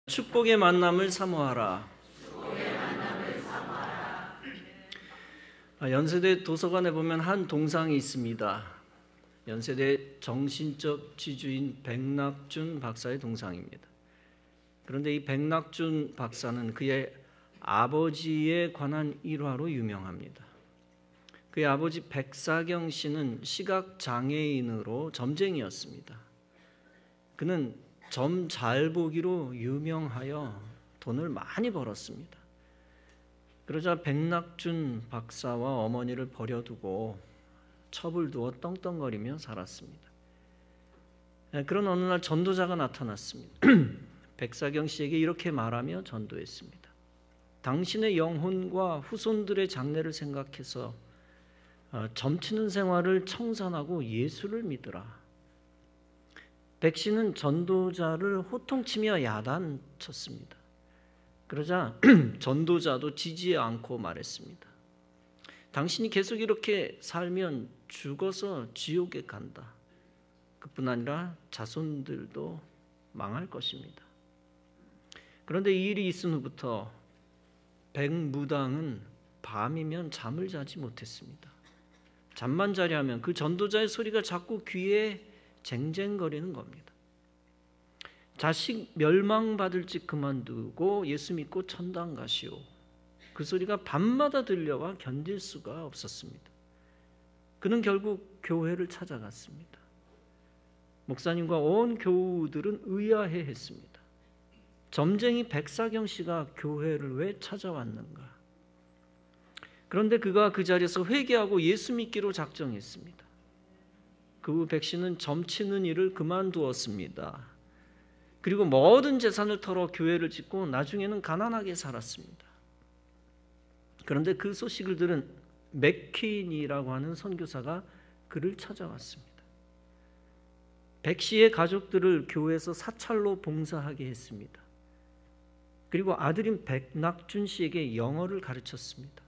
축복의 만남을 사모하라. 연세대 도서관에 보면 한 동상이 있습니다. 연세대 정신적 지주인 백낙준 박사의 동상입니다. 그런데 이 백낙준 박사는 그의 아버지에 관한 일화로 유명합니다. 그의 아버지 백사경 씨는 시각장애인으로 점쟁이였습니다. 그는 점 잘 보기로 유명하여 돈을 많이 벌었습니다. 그러자 백낙준 박사와 어머니를 버려두고 첩을 두어 떵떵거리며 살았습니다. 그런 어느 날 전도자가 나타났습니다. 백사경 씨에게 이렇게 말하며 전도했습니다. 당신의 영혼과 후손들의 장래를 생각해서 점치는 생활을 청산하고 예수를 믿으라. 백 씨는 전도자를 호통치며 야단쳤습니다. 그러자 전도자도 지지 않고 말했습니다. 당신이 계속 이렇게 살면 죽어서 지옥에 간다. 그뿐 아니라 자손들도 망할 것입니다. 그런데 이 일이 있은 후부터 백무당은 밤이면 잠을 자지 못했습니다. 잠만 자려 하면 그 전도자의 소리가 자꾸 귀에 쟁쟁거리는 겁니다. 자식 멸망받을지 그만두고 예수 믿고 천당 가시오. 그 소리가 밤마다 들려와 견딜 수가 없었습니다. 그는 결국 교회를 찾아갔습니다. 목사님과 온 교우들은 의아해했습니다. 점쟁이 백사경 씨가 교회를 왜 찾아왔는가? 그런데 그가 그 자리에서 회개하고 예수 믿기로 작정했습니다. 그 후 백 씨는 점치는 일을 그만두었습니다. 그리고 모든 재산을 털어 교회를 짓고 나중에는 가난하게 살았습니다. 그런데 그 소식을 들은 맥퀸이라고 하는 선교사가 그를 찾아왔습니다. 백 씨의 가족들을 교회에서 사찰로 봉사하게 했습니다. 그리고 아들인 백낙준 씨에게 영어를 가르쳤습니다.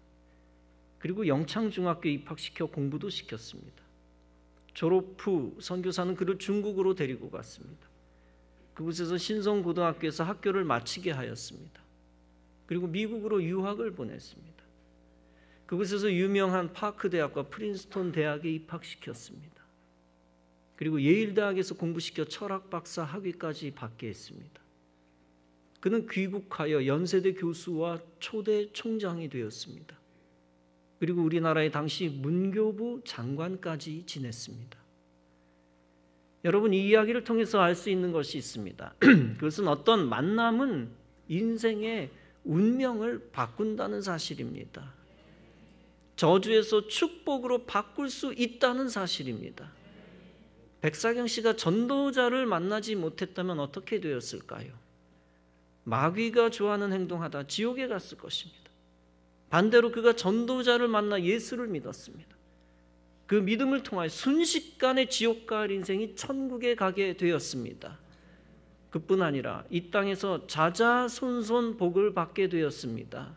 그리고 영창중학교에 입학시켜 공부도 시켰습니다. 졸업 후 선교사는 그를 중국으로 데리고 갔습니다. 그곳에서 신성고등학교에서 학교를 마치게 하였습니다. 그리고 미국으로 유학을 보냈습니다. 그곳에서 유명한 파크 대학과 프린스턴 대학에 입학시켰습니다. 그리고 예일 대학에서 공부시켜 철학 박사 학위까지 받게 했습니다. 그는 귀국하여 연세대 교수와 초대 총장이 되었습니다. 그리고 우리나라의 당시 문교부 장관까지 지냈습니다. 여러분, 이 이야기를 통해서 알 수 있는 것이 있습니다. 그것은 어떤 만남은 인생의 운명을 바꾼다는 사실입니다. 저주에서 축복으로 바꿀 수 있다는 사실입니다. 백사경 씨가 전도자를 만나지 못했다면 어떻게 되었을까요? 마귀가 좋아하는 행동하다 지옥에 갔을 것입니다. 반대로 그가 전도자를 만나 예수를 믿었습니다. 그 믿음을 통하여 순식간에 지옥 갈 인생이 천국에 가게 되었습니다. 그뿐 아니라 이 땅에서 자자손손 복을 받게 되었습니다.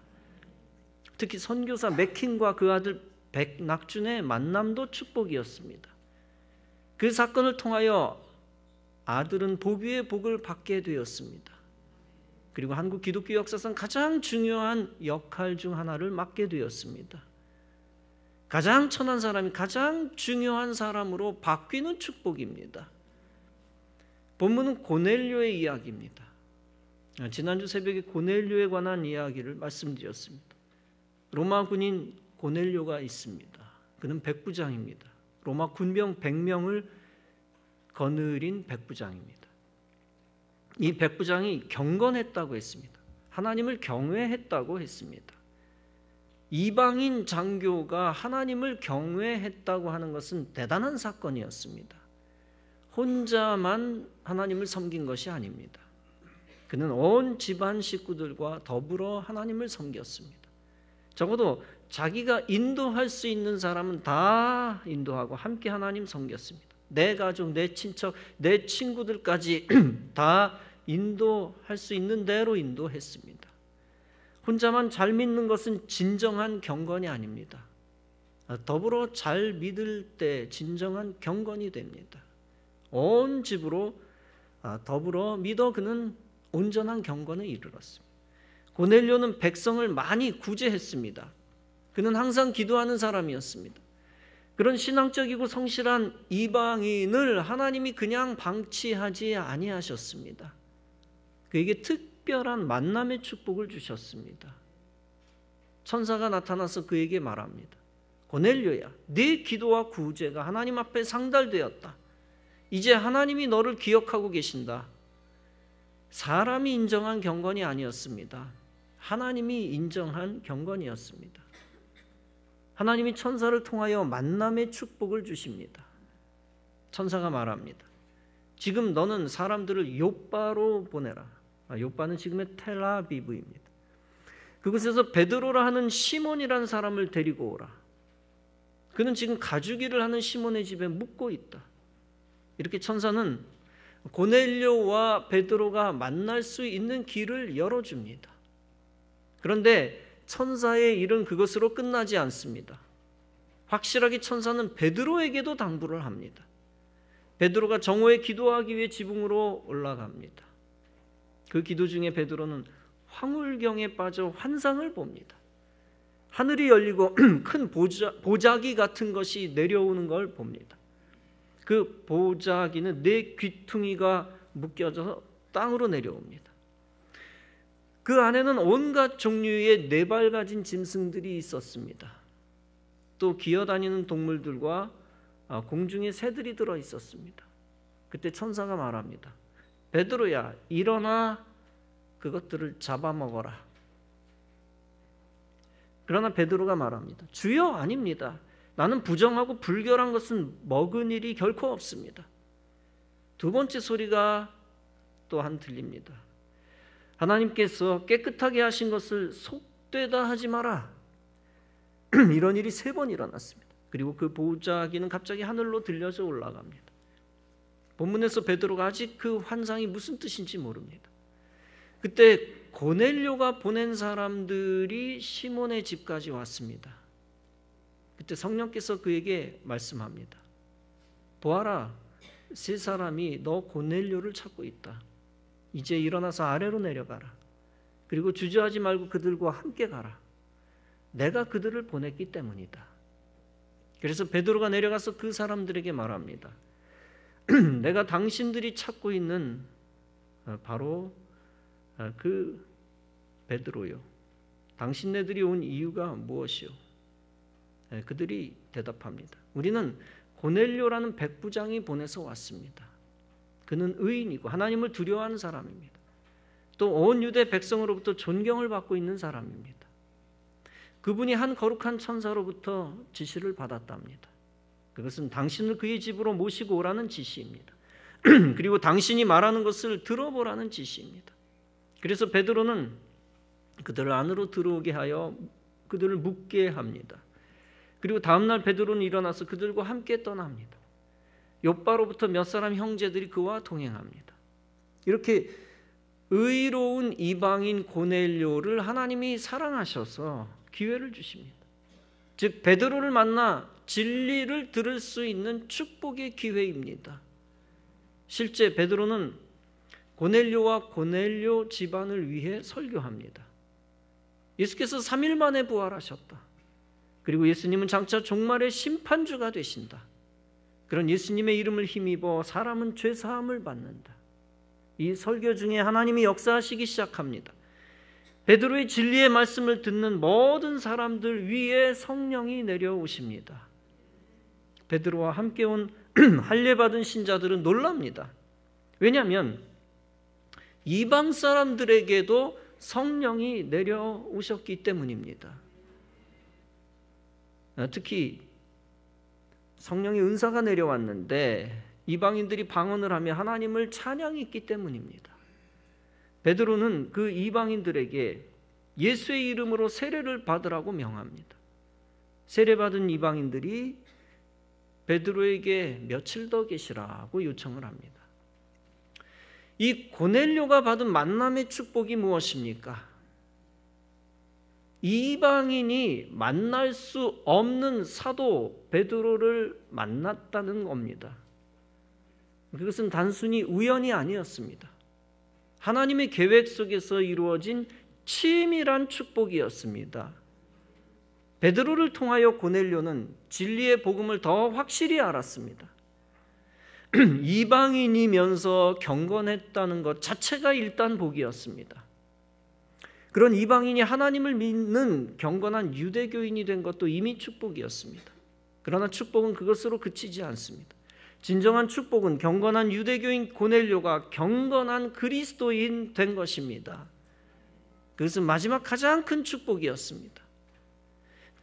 특히 선교사 맥킨과 그 아들 백낙준의 만남도 축복이었습니다. 그 사건을 통하여 아들은 복 위에 복을 받게 되었습니다. 그리고 한국 기독교 역사상 가장 중요한 역할 중 하나를 맡게 되었습니다. 가장 천한 사람이 가장 중요한 사람으로 바뀌는 축복입니다. 본문은 고넬료의 이야기입니다. 지난주 새벽에 고넬료에 관한 이야기를 말씀드렸습니다. 로마 군인 고넬료가 있습니다. 그는 백부장입니다. 로마 군병 100명을 거느린 백부장입니다. 이 백부장이 경건했다고 했습니다. 하나님을 경외했다고 했습니다. 이방인 장교가 하나님을 경외했다고 하는 것은 대단한 사건이었습니다. 혼자만 하나님을 섬긴 것이 아닙니다. 그는 온 집안 식구들과 더불어 하나님을 섬겼습니다. 적어도 자기가 인도할 수 있는 사람은 다 인도하고 함께 하나님 섬겼습니다. 내 가족, 내 친척, 내 친구들까지 다 인도할 수 있는 대로 인도했습니다. 혼자만 잘 믿는 것은 진정한 경건이 아닙니다. 더불어 잘 믿을 때 진정한 경건이 됩니다. 온 집으로 더불어 믿어 그는 온전한 경건에 이르렀습니다. 고넬료는 백성을 많이 구제했습니다. 그는 항상 기도하는 사람이었습니다. 그런 신앙적이고 성실한 이방인을 하나님이 그냥 방치하지 아니하셨습니다. 그에게 특별한 만남의 축복을 주셨습니다. 천사가 나타나서 그에게 말합니다. 고넬료야, 네 기도와 구제가 하나님 앞에 상달되었다. 이제 하나님이 너를 기억하고 계신다. 사람이 인정한 경건이 아니었습니다. 하나님이 인정한 경건이었습니다. 하나님이 천사를 통하여 만남의 축복을 주십니다. 천사가 말합니다. 지금 너는 사람들을 요빠로 보내라. 요빠는 지금의 텔아비브입니다. 그곳에서 베드로라 하는 시몬이라는 사람을 데리고 오라. 그는 지금 가죽일을 하는 시몬의 집에 묵고 있다. 이렇게 천사는 고넬료와 베드로가 만날 수 있는 길을 열어줍니다. 그런데 천사의 일은 그것으로 끝나지 않습니다. 확실하게 천사는 베드로에게도 당부를 합니다. 베드로가 정오에 기도하기 위해 지붕으로 올라갑니다. 그 기도 중에 베드로는 황홀경에 빠져 환상을 봅니다. 하늘이 열리고 큰 보자기 같은 것이 내려오는 걸 봅니다. 그 보자기는 네 귀퉁이가 묶여져서 땅으로 내려옵니다. 그 안에는 온갖 종류의 네 발 가진 짐승들이 있었습니다. 또 기어다니는 동물들과 공중의 새들이 들어 있었습니다. 그때 천사가 말합니다. 베드로야, 일어나 그것들을 잡아먹어라. 그러나 베드로가 말합니다. 주여, 아닙니다. 나는 부정하고 불결한 것은 먹은 일이 결코 없습니다. 두 번째 소리가 또한 들립니다. 하나님께서 깨끗하게 하신 것을 속되다 하지 마라. 이런 일이 3번 일어났습니다. 그리고 그 보자기는 갑자기 하늘로 들려져 올라갑니다. 본문에서 베드로가 아직 그 환상이 무슨 뜻인지 모릅니다. 그때 고넬료가 보낸 사람들이 시몬의 집까지 왔습니다. 그때 성령께서 그에게 말씀합니다. 보아라, 3사람이 너 고넬료를 찾고 있다. 이제 일어나서 아래로 내려가라. 그리고 주저하지 말고 그들과 함께 가라. 내가 그들을 보냈기 때문이다. 그래서 베드로가 내려가서 그 사람들에게 말합니다. 내가 당신들이 찾고 있는 바로 그 베드로요. 당신네들이 온 이유가 무엇이요? 그들이 대답합니다. 우리는 고넬료라는 백부장이 보내서 왔습니다. 그는 의인이고 하나님을 두려워하는 사람입니다. 또 온 유대 백성으로부터 존경을 받고 있는 사람입니다. 그분이 한 거룩한 천사로부터 지시를 받았답니다. 그것은 당신을 그의 집으로 모시고 오라는 지시입니다. 그리고 당신이 말하는 것을 들어보라는 지시입니다. 그래서 베드로는 그들을 안으로 들어오게 하여 그들을 묵게 합니다. 그리고 다음날 베드로는 일어나서 그들과 함께 떠납니다. 욥바로부터 몇 사람 형제들이 그와 동행합니다. 이렇게 의로운 이방인 고넬료를 하나님이 사랑하셔서 기회를 주십니다. 즉 베드로를 만나 진리를 들을 수 있는 축복의 기회입니다. 실제 베드로는 고넬료와 고넬료 집안을 위해 설교합니다. 예수께서 3일 만에 부활하셨다. 그리고 예수님은 장차 종말의 심판주가 되신다. 그런 예수님의 이름을 힘입어 사람은 죄사함을 받는다. 이 설교 중에 하나님이 역사하시기 시작합니다. 베드로의 진리의 말씀을 듣는 모든 사람들 위에 성령이 내려오십니다. 베드로와 함께 온 할례받은 신자들은 놀랍니다. 왜냐하면 이방 사람들에게도 성령이 내려오셨기 때문입니다. 특히 성령의 은사가 내려왔는데 이방인들이 방언을 하며 하나님을 찬양했기 때문입니다. 베드로는 그 이방인들에게 예수의 이름으로 세례를 받으라고 명합니다. 세례받은 이방인들이 베드로에게 며칠 더 계시라고 요청을 합니다. 이 고넬료가 받은 만남의 축복이 무엇입니까? 이방인이 만날 수 없는 사도 베드로를 만났다는 겁니다. 그것은 단순히 우연이 아니었습니다. 하나님의 계획 속에서 이루어진 치밀한 축복이었습니다. 베드로를 통하여 고넬료는 진리의 복음을 더 확실히 알았습니다. 이방인이면서 경건했다는 것 자체가 일단 복이었습니다. 그런 이방인이 하나님을 믿는 경건한 유대교인이 된 것도 이미 축복이었습니다. 그러나 축복은 그것으로 그치지 않습니다. 진정한 축복은 경건한 유대교인 고넬료가 경건한 그리스도인 된 것입니다. 그것은 마지막 가장 큰 축복이었습니다.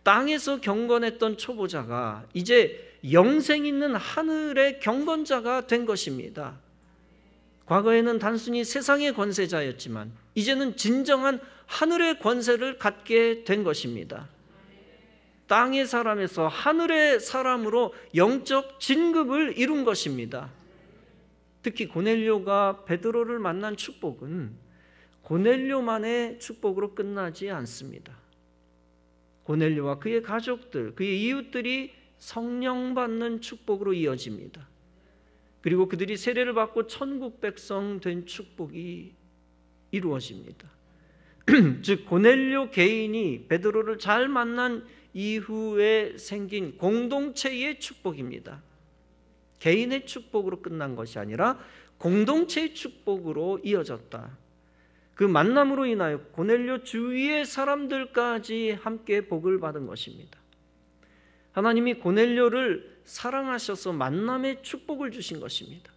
땅에서 경건했던 초보자가 이제 영생 있는 하늘의 경건자가 된 것입니다. 과거에는 단순히 세상의 권세자였지만 이제는 진정한 하늘의 권세를 갖게 된 것입니다. 땅의 사람에서 하늘의 사람으로 영적 진급을 이룬 것입니다. 특히 고넬료가 베드로를 만난 축복은 고넬료만의 축복으로 끝나지 않습니다. 고넬료와 그의 가족들, 그의 이웃들이 성령 받는 축복으로 이어집니다. 그리고 그들이 세례를 받고 천국 백성 된 축복이 이루어집니다. 즉 고넬료 개인이 베드로를 잘 만난 이후에 생긴 공동체의 축복입니다. 개인의 축복으로 끝난 것이 아니라 공동체의 축복으로 이어졌다. 그 만남으로 인하여 고넬료 주위의 사람들까지 함께 복을 받은 것입니다. 하나님이 고넬료를 사랑하셔서 만남의 축복을 주신 것입니다.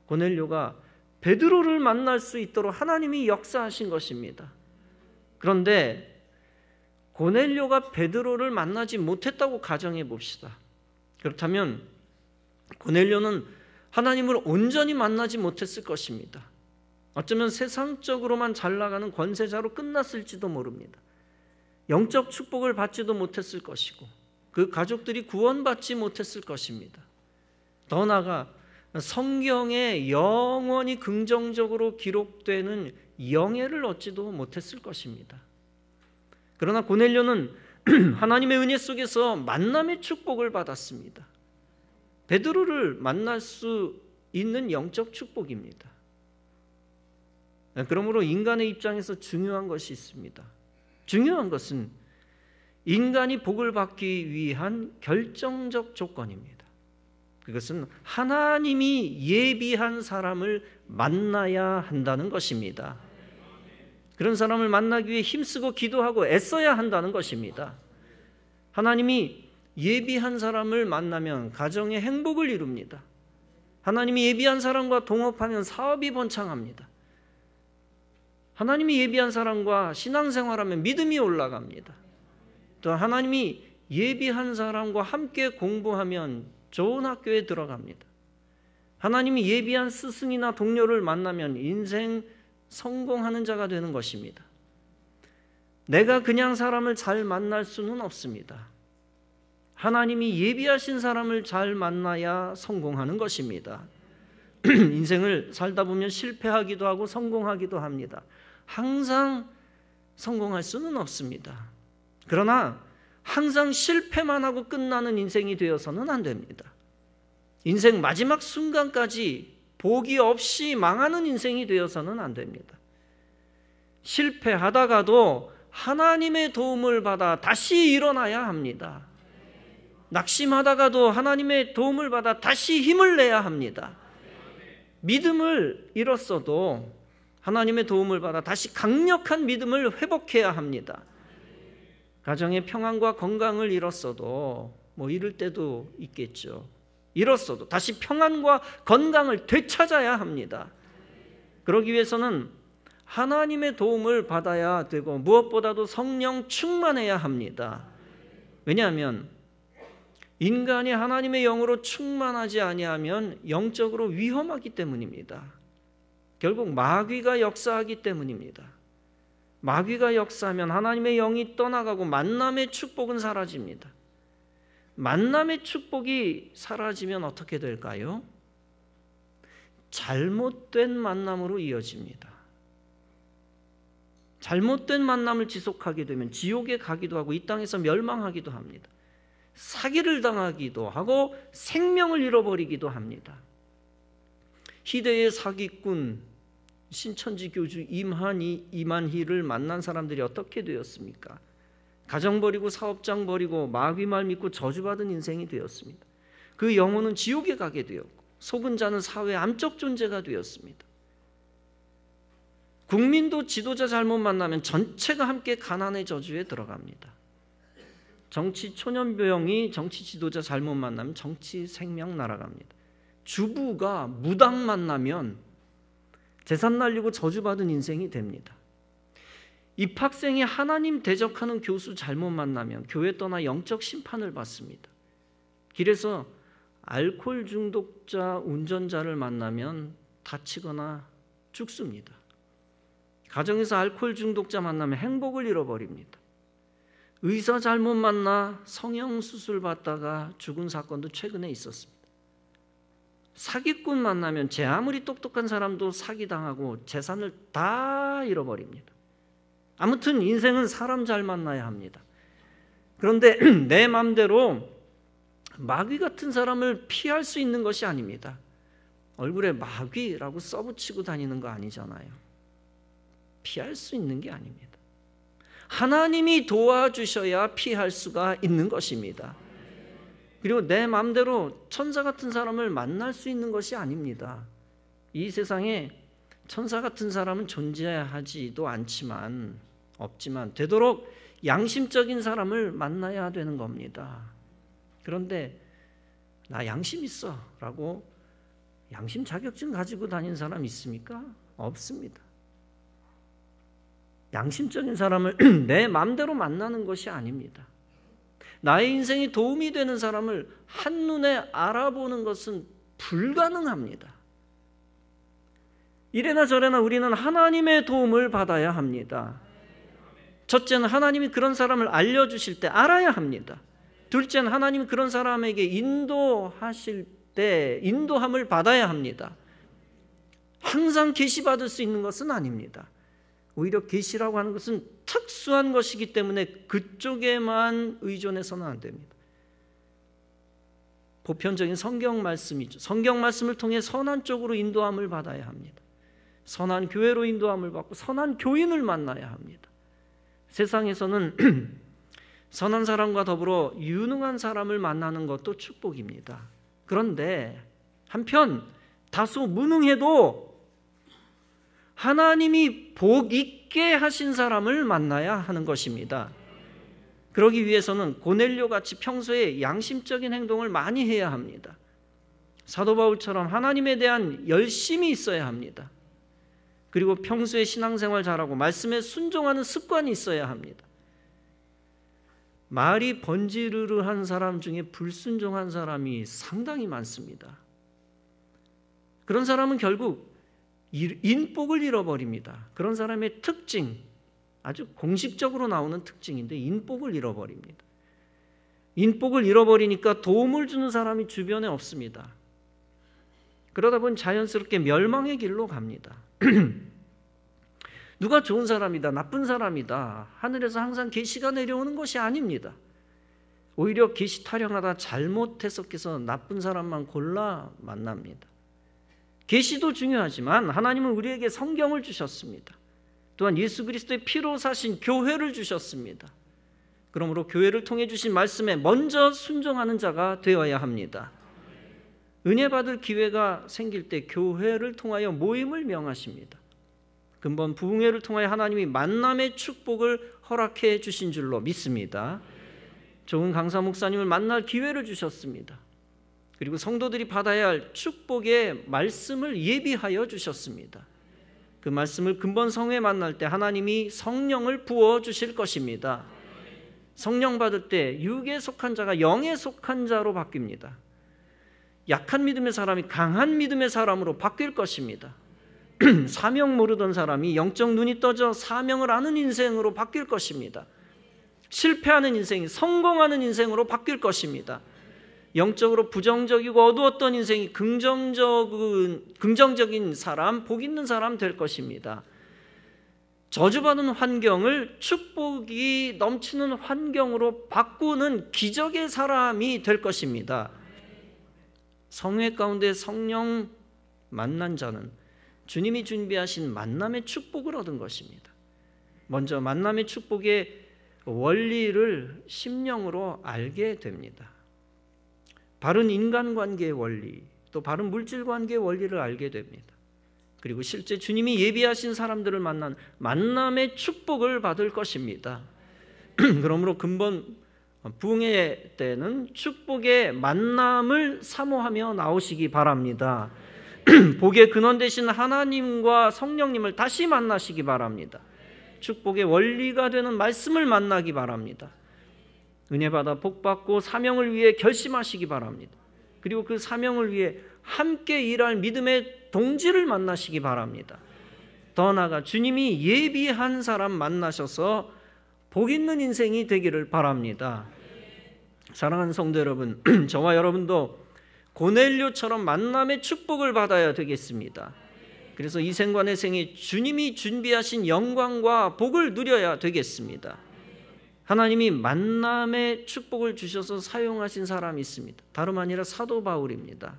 고넬료가 베드로를 만날 수 있도록 하나님이 역사하신 것입니다. 그런데 고넬료가 베드로를 만나지 못했다고 가정해 봅시다. 그렇다면 고넬료는 하나님을 온전히 만나지 못했을 것입니다. 어쩌면 세상적으로만 잘 나가는 권세자로 끝났을지도 모릅니다. 영적 축복을 받지도 못했을 것이고 그 가족들이 구원받지 못했을 것입니다. 더 나아가 성경에 영원히 긍정적으로 기록되는 영예를 얻지도 못했을 것입니다. 그러나 고넬료는 하나님의 은혜 속에서 만남의 축복을 받았습니다. 베드로를 만날 수 있는 영적 축복입니다. 그러므로 인간의 입장에서 중요한 것이 있습니다. 중요한 것은 인간이 복을 받기 위한 결정적 조건입니다. 그것은 하나님이 예비한 사람을 만나야 한다는 것입니다. 그런 사람을 만나기 위해 힘쓰고 기도하고 애써야 한다는 것입니다. 하나님이 예비한 사람을 만나면 가정의 행복을 이룹니다. 하나님이 예비한 사람과 동업하면 사업이 번창합니다. 하나님이 예비한 사람과 신앙생활하면 믿음이 올라갑니다. 또 하나님이 예비한 사람과 함께 공부하면 좋은 학교에 들어갑니다. 하나님이 예비한 스승이나 동료를 만나면 인생 성공하는 자가 되는 것입니다. 내가 그냥 사람을 잘 만날 수는 없습니다. 하나님이 예비하신 사람을 잘 만나야 성공하는 것입니다. 인생을 살다 보면 실패하기도 하고 성공하기도 합니다. 항상 성공할 수는 없습니다. 그러나 항상 실패만 하고 끝나는 인생이 되어서는 안 됩니다. 인생 마지막 순간까지 복이 없이 망하는 인생이 되어서는 안 됩니다. 실패하다가도 하나님의 도움을 받아 다시 일어나야 합니다. 낙심하다가도 하나님의 도움을 받아 다시 힘을 내야 합니다. 믿음을 잃었어도 하나님의 도움을 받아 다시 강력한 믿음을 회복해야 합니다. 가정의 평안과 건강을 잃었어도 잃을 때도 있겠죠. 잃었어도 다시 평안과 건강을 되찾아야 합니다. 그러기 위해서는 하나님의 도움을 받아야 되고 무엇보다도 성령 충만해야 합니다. 왜냐하면 인간이 하나님의 영으로 충만하지 아니하면 영적으로 위험하기 때문입니다. 결국 마귀가 역사하기 때문입니다. 마귀가 역사하면 하나님의 영이 떠나가고 만남의 축복은 사라집니다. 만남의 축복이 사라지면 어떻게 될까요? 잘못된 만남으로 이어집니다. 잘못된 만남을 지속하게 되면 지옥에 가기도 하고 이 땅에서 멸망하기도 합니다. 사기를 당하기도 하고 생명을 잃어버리기도 합니다. 희대의 사기꾼 신천지 교주 이만희를 만난 사람들이 어떻게 되었습니까? 가정 버리고 사업장 버리고 마귀말 믿고 저주받은 인생이 되었습니다. 그 영혼은 지옥에 가게 되었고 속은 자는 사회의 암적 존재가 되었습니다. 국민도 지도자 잘못 만나면 전체가 함께 가난의 저주에 들어갑니다. 정치 초년병이 정치 지도자 잘못 만나면 정치 생명 날아갑니다. 주부가 무당 만나면 재산 날리고 저주받은 인생이 됩니다. 입학생이 하나님 대적하는 교수 잘못 만나면 교회 떠나 영적 심판을 받습니다. 길에서 알코올 중독자 운전자를 만나면 다치거나 죽습니다. 가정에서 알코올 중독자 만나면 행복을 잃어버립니다. 의사 잘못 만나 성형수술 받다가 죽은 사건도 최근에 있었습니다. 사기꾼 만나면 제 아무리 똑똑한 사람도 사기당하고 재산을 다 잃어버립니다. 아무튼 인생은 사람 잘 만나야 합니다. 그런데 내 맘대로 마귀 같은 사람을 피할 수 있는 것이 아닙니다. 얼굴에 마귀라고 써붙이고 다니는 거 아니잖아요. 피할 수 있는 게 아닙니다. 하나님이 도와주셔야 피할 수가 있는 것입니다. 그리고 내 마음대로 천사 같은 사람을 만날 수 있는 것이 아닙니다. 이 세상에 천사 같은 사람은 존재하지도 없지만 되도록 양심적인 사람을 만나야 되는 겁니다. 그런데 나 양심 있어 라고 양심 자격증 가지고 다니는 사람 있습니까? 없습니다. 양심적인 사람을 내 마음대로 만나는 것이 아닙니다. 나의 인생에 도움이 되는 사람을 한눈에 알아보는 것은 불가능합니다. 이래나 저래나 우리는 하나님의 도움을 받아야 합니다. 첫째는 하나님이 그런 사람을 알려주실 때 알아야 합니다. 둘째는 하나님이 그런 사람에게 인도하실 때 인도함을 받아야 합니다. 항상 계시받을 수 있는 것은 아닙니다. 오히려 계시라고 하는 것은 특수한 것이기 때문에 그쪽에만 의존해서는 안 됩니다. 보편적인 성경 말씀이죠. 성경 말씀을 통해 선한 쪽으로 인도함을 받아야 합니다. 선한 교회로 인도함을 받고 선한 교인을 만나야 합니다. 세상에서는 선한 사람과 더불어 유능한 사람을 만나는 것도 축복입니다. 그런데 한편 다소 무능해도 하나님이 복 있게 하신 사람을 만나야 하는 것입니다. 그러기 위해서는 고넬료 같이 평소에 양심적인 행동을 많이 해야 합니다. 사도 바울처럼 하나님에 대한 열심이 있어야 합니다. 그리고 평소에 신앙생활 잘하고 말씀에 순종하는 습관이 있어야 합니다. 말이 번지르르한 사람 중에 불순종한 사람이 상당히 많습니다. 그런 사람은 결국 인복을 잃어버립니다. 그런 사람의 특징, 아주 공식적으로 나오는 특징인데 인복을 잃어버립니다. 인복을 잃어버리니까 도움을 주는 사람이 주변에 없습니다. 그러다 보니 자연스럽게 멸망의 길로 갑니다. 누가 좋은 사람이다, 나쁜 사람이다, 하늘에서 항상 계시가 내려오는 것이 아닙니다. 오히려 계시 타령하다 잘못 해석해서 나쁜 사람만 골라 만납니다. 계시도 중요하지만 하나님은 우리에게 성경을 주셨습니다. 또한 예수 그리스도의 피로 사신 교회를 주셨습니다. 그러므로 교회를 통해 주신 말씀에 먼저 순종하는 자가 되어야 합니다. 은혜 받을 기회가 생길 때 교회를 통하여 모임을 명하십니다. 근본 부흥회를 통하여 하나님이 만남의 축복을 허락해 주신 줄로 믿습니다. 좋은 강사 목사님을 만날 기회를 주셨습니다. 그리고 성도들이 받아야 할 축복의 말씀을 예비하여 주셨습니다. 그 말씀을 근본 성회에 만날 때 하나님이 성령을 부어주실 것입니다. 성령 받을 때 육에 속한 자가 영에 속한 자로 바뀝니다. 약한 믿음의 사람이 강한 믿음의 사람으로 바뀔 것입니다. 사명 모르던 사람이 영적 눈이 떠져 사명을 아는 인생으로 바뀔 것입니다. 실패하는 인생이 성공하는 인생으로 바뀔 것입니다. 영적으로 부정적이고 어두웠던 인생이 긍정적인 사람, 복 있는 사람 될 것입니다. 저주받은 환경을 축복이 넘치는 환경으로 바꾸는 기적의 사람이 될 것입니다. 성회 가운데 성령 만난 자는 주님이 준비하신 만남의 축복을 얻은 것입니다. 먼저 만남의 축복의 원리를 심령으로 알게 됩니다. 바른 인간관계의 원리, 또 바른 물질관계의 원리를 알게 됩니다. 그리고 실제 주님이 예비하신 사람들을 만난 만남의 축복을 받을 것입니다. 그러므로 근본 부흥회 때는 축복의 만남을 사모하며 나오시기 바랍니다. 복의 근원 되신 하나님과 성령님을 다시 만나시기 바랍니다. 축복의 원리가 되는 말씀을 만나기 바랍니다. 은혜 받아 복 받고 사명을 위해 결심하시기 바랍니다. 그리고 그 사명을 위해 함께 일할 믿음의 동지를 만나시기 바랍니다. 더 나아가 주님이 예비한 사람 만나셔서 복 있는 인생이 되기를 바랍니다. 사랑하는 성도 여러분, 저와 여러분도 고넬료처럼 만남의 축복을 받아야 되겠습니다. 그래서 이 생과 내 생에 주님이 준비하신 영광과 복을 누려야 되겠습니다. 하나님이 만남의 축복을 주셔서 사용하신 사람이 있습니다. 다름 아니라 사도 바울입니다.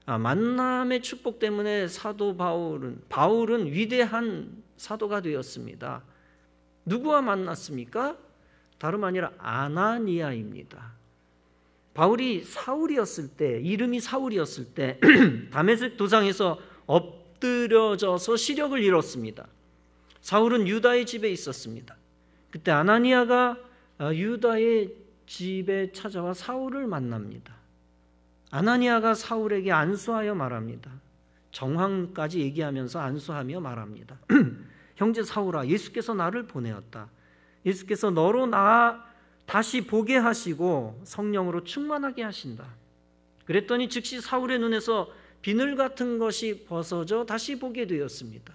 만남의 축복 때문에 사도 바울은 위대한 사도가 되었습니다. 누구와 만났습니까? 다름 아니라 아나니아입니다. 바울이 사울이었을 때, 이름이 사울이었을 때 다메섹 도상에서 엎드려져서 시력을 잃었습니다. 사울은 유다의 집에 있었습니다. 그때 아나니아가 유다의 집에 찾아와 사울을 만납니다. 아나니아가 사울에게 안수하여 말합니다. 정황까지 얘기하면서 안수하며 말합니다. 형제 사울아, 예수께서 나를 보내었다. 예수께서 너로 나 다시 보게 하시고 성령으로 충만하게 하신다. 그랬더니 즉시 사울의 눈에서 비늘 같은 것이 벗어져 다시 보게 되었습니다.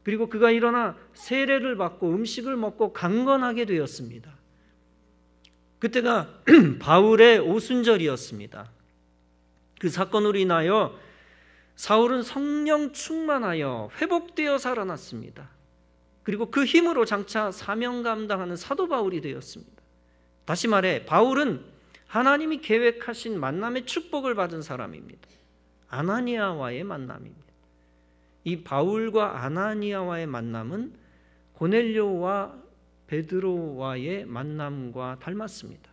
그리고 그가 일어나 세례를 받고 음식을 먹고 강건하게 되었습니다. 그때가 바울의 오순절이었습니다. 그 사건으로 인하여 사울은 성령 충만하여 회복되어 살아났습니다. 그리고 그 힘으로 장차 사명 감당하는 사도 바울이 되었습니다. 다시 말해 바울은 하나님이 계획하신 만남의 축복을 받은 사람입니다. 아나니아와의 만남입니다. 이 바울과 아나니아와의 만남은 고넬료와 베드로와의 만남과 닮았습니다.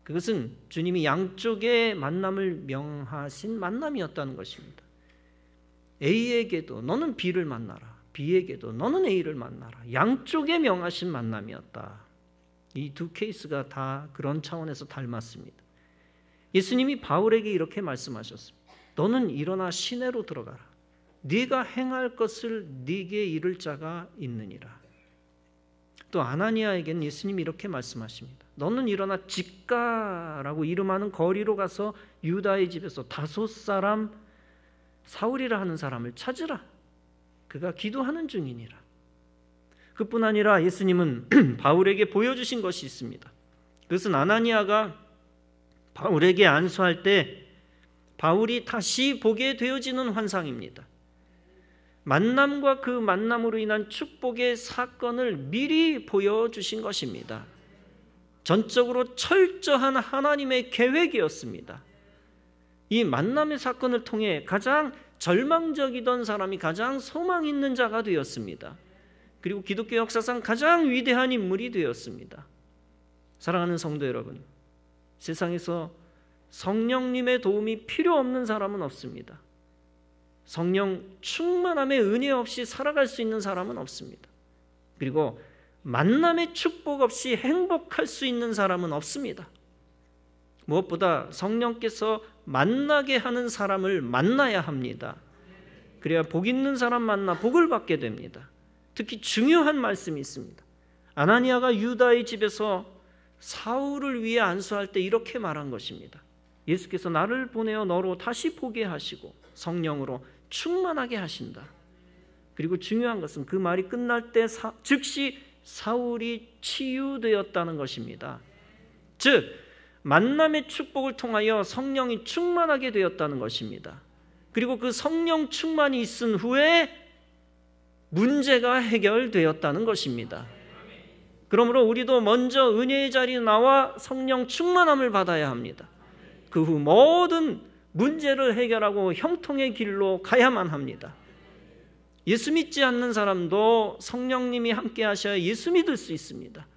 그것은 주님이 양쪽의 만남을 명하신 만남이었다는 것입니다. A에게도 너는 B를 만나라, B에게도 너는 A를 만나라. 양쪽에 명하신 만남이었다. 이 두 케이스가 다 그런 차원에서 닮았습니다. 예수님이 바울에게 이렇게 말씀하셨습니다. 너는 일어나 시내로 들어가라. 네가 행할 것을 네게 이를 자가 있느니라. 또 아나니아에게는 예수님이 이렇게 말씀하십니다. 너는 일어나 직가라고 이름하는 거리로 가서 유다의 집에서 5 사람 사울이라 하는 사람을 찾으라. 그가 기도하는 중이니라. 그뿐 아니라 예수님은 바울에게 보여주신 것이 있습니다. 그것은 아나니아가 바울에게 안수할 때 바울이 다시 보게 되어지는 환상입니다. 만남과 그 만남으로 인한 축복의 사건을 미리 보여주신 것입니다. 전적으로 철저한 하나님의 계획이었습니다. 이 만남의 사건을 통해 가장 절망적이던 사람이 가장 소망 있는 자가 되었습니다. 그리고 기독교 역사상 가장 위대한 인물이 되었습니다. 사랑하는 성도 여러분, 세상에서 성령님의 도움이 필요 없는 사람은 없습니다. 성령 충만함의 은혜 없이 살아갈 수 있는 사람은 없습니다. 그리고 만남의 축복 없이 행복할 수 있는 사람은 없습니다. 무엇보다 성령께서 만나게 하는 사람을 만나야 합니다. 그래야 복 있는 사람 만나 복을 받게 됩니다. 특히 중요한 말씀이 있습니다. 아나니아가 유다의 집에서 사울을 위해 안수할 때 이렇게 말한 것입니다. 예수께서 나를 보내어 너로 다시 보게 하시고 성령으로 충만하게 하신다. 그리고 중요한 것은 그 말이 끝날 때 즉시 사울이 치유되었다는 것입니다. 즉 만남의 축복을 통하여 성령이 충만하게 되었다는 것입니다. 그리고 그 성령 충만이 있은 후에 문제가 해결되었다는 것입니다. 그러므로 우리도 먼저 은혜의 자리에 나와 성령 충만함을 받아야 합니다. 그 후 모든 문제를 해결하고 형통의 길로 가야만 합니다. 예수 믿지 않는 사람도 성령님이 함께 하셔야 예수 믿을 수 있습니다.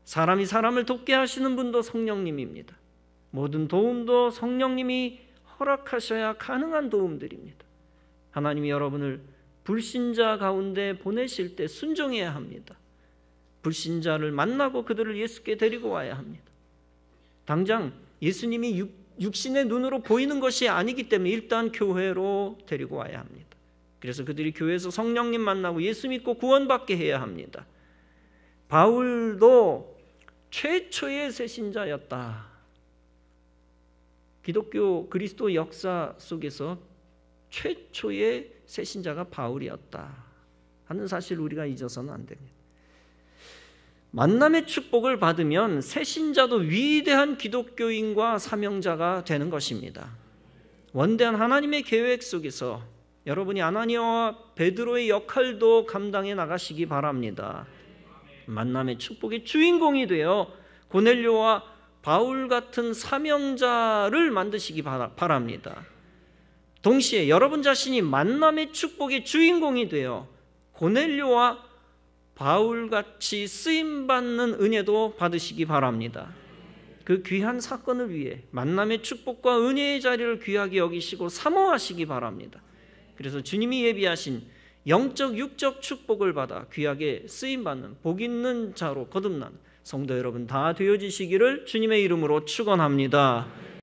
사람이 사람을 돕게 하시는 분도 성령님입니다. 모든 도움도 성령님이 허락하셔야 가능한 도움들입니다. 하나님이 여러분을 불신자 가운데 보내실 때 순종해야 합니다. 불신자를 만나고 그들을 예수께 데리고 와야 합니다. 당장 예수님이 육신의 눈으로 보이는 것이 아니기 때문에 일단 교회로 데리고 와야 합니다. 그래서 그들이 교회에서 성령님 만나고 예수 믿고 구원받게 해야 합니다. 바울도 최초의 새신자였다. 기독교 그리스도 역사 속에서 최초의 새신자가 바울이었다 하는 사실을 우리가 잊어서는 안 됩니다. 만남의 축복을 받으면 새신자도 위대한 기독교인과 사명자가 되는 것입니다. 원대한 하나님의 계획 속에서 여러분이 아나니아와 베드로의 역할도 감당해 나가시기 바랍니다. 만남의 축복의 주인공이 되어 고넬료와 바울 같은 사명자를 만드시기 바랍니다. 동시에 여러분 자신이 만남의 축복의 주인공이 되어 고넬료와 바울같이 쓰임받는 은혜도 받으시기 바랍니다. 그 귀한 사건을 위해 만남의 축복과 은혜의 자리를 귀하게 여기시고 사모하시기 바랍니다. 그래서 주님이 예비하신 영적 육적 축복을 받아 귀하게 쓰임받는 복 있는 자로 거듭나는 성도 여러분 다 되어지시기를 주님의 이름으로 축원합니다.